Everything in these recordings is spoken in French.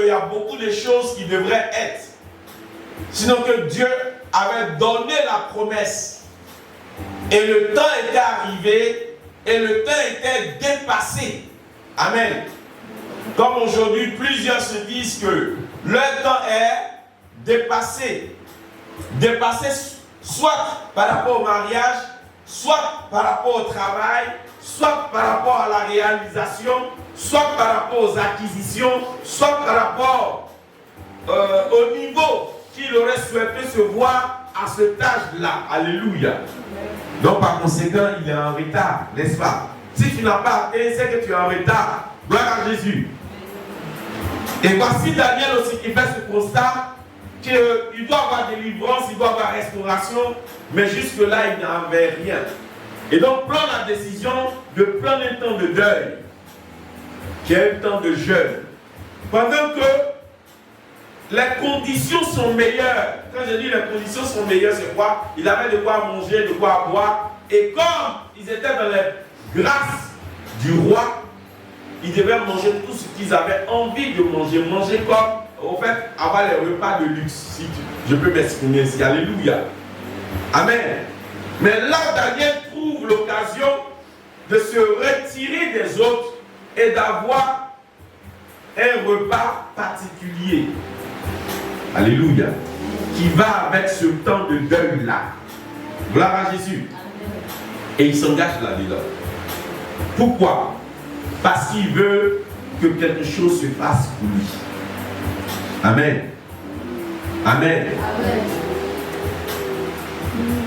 y a beaucoup de choses qui devraient être. Sinon que Dieu avait donné la promesse. Et le temps était arrivé et le temps était dépassé. Amen. Comme aujourd'hui, plusieurs se disent que leur temps est dépassé. Dépassé soit par rapport au mariage, soit par rapport au travail, soit par rapport à la réalisation, soit par rapport aux acquisitions, soit par rapport au niveau qu'il aurait souhaité se voir à cet âge-là. Alléluia. Donc par conséquent, il est en retard, n'est-ce pas? Si tu n'as pas atteint, c'est que tu es en retard. Gloire à Jésus. Et voici Daniel aussi qui fait ce constat qu'il doit avoir délivrance, il doit avoir restauration, mais jusque-là, il n'avait rien. Et donc, prend la décision de prendre un temps de deuil, qui est un temps de jeûne. Pendant que les conditions sont meilleures. Quand je dis les conditions sont meilleures, c'est quoi? Il avait de quoi manger, de quoi boire. Et comme ils étaient dans les grâces du roi, ils devaient manger tout ce qu'ils avaient envie de manger. Manger comme, au fait, avoir les repas de luxe. Si je peux m'exprimer ici. Alléluia. Amen. Mais là, Daniel trouve l'occasion de se retirer des autres et d'avoir un repas particulier. Alléluia. Qui va avec ce temps de deuil-là. Gloire à Jésus. Et il s'engage là-dedans. Pourquoi? Parce qu'il veut que quelque chose se fasse pour lui. Amen. Amen. Amen.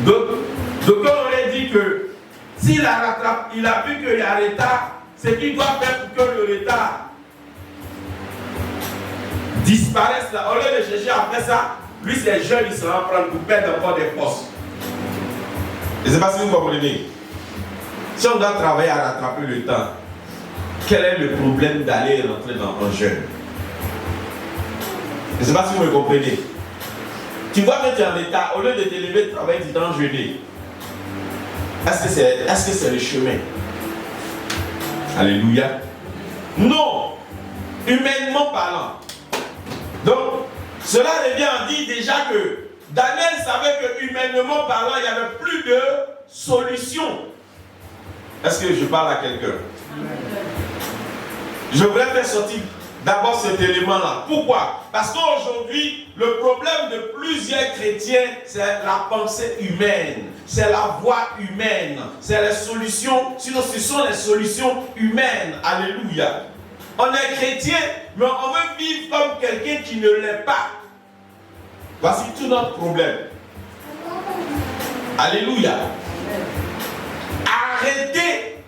Donc on aurait dit que s'il a rattrapé, il a vu qu'il y a retard, c'est qu'il doit faire pour que le retard disparaisse là. Au lieu de chercher après ça, lui c'est jeune, il sera en train de perdre encore des postes. Je ne sais pas si vous comprenez. Si on doit travailler à rattraper le temps, quel est le problème d'aller rentrer dans un jeûne? Je ne sais pas si vous me comprenez. Tu vois que tu es en état, au lieu de te lever, de travailler, tu dois jeûner. Est-ce que c'est le chemin? Alléluia. Non. Humainement parlant. Donc, cela revient à dire déjà que Daniel savait que humainement parlant, il n'y avait plus de solution. Est-ce que je parle à quelqu'un? Je voudrais faire sortir d'abord cet élément-là. Pourquoi? Parce qu'aujourd'hui, le problème de plusieurs chrétiens, c'est la pensée humaine, c'est la voie humaine, c'est les solutions, sinon ce sont les solutions humaines. Alléluia. On est chrétien, mais on veut vivre comme quelqu'un qui ne l'est pas. Voici tout notre problème. Alléluia. Arrêtez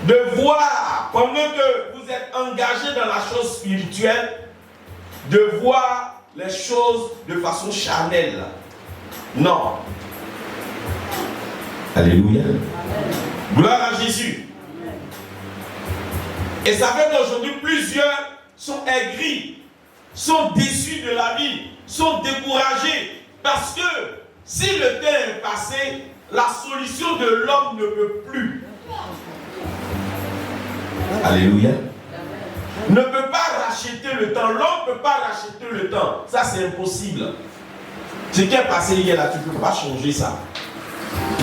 de voir, pendant que vous êtes engagé dans la chose spirituelle, de voir les choses de façon charnelle. Non. Alléluia. Amen. Gloire à Jésus. Amen. Et ça fait qu'aujourd'hui, plusieurs sont aigris, sont déçus de la vie, sont découragés. Parce que si le temps est passé, la solution de l'homme ne peut plus. Alléluia. Ne peut pas racheter le temps. L'homme ne peut pas racheter le temps. Ça, c'est impossible. Ce qui est passé hier, là, tu ne peux pas changer ça.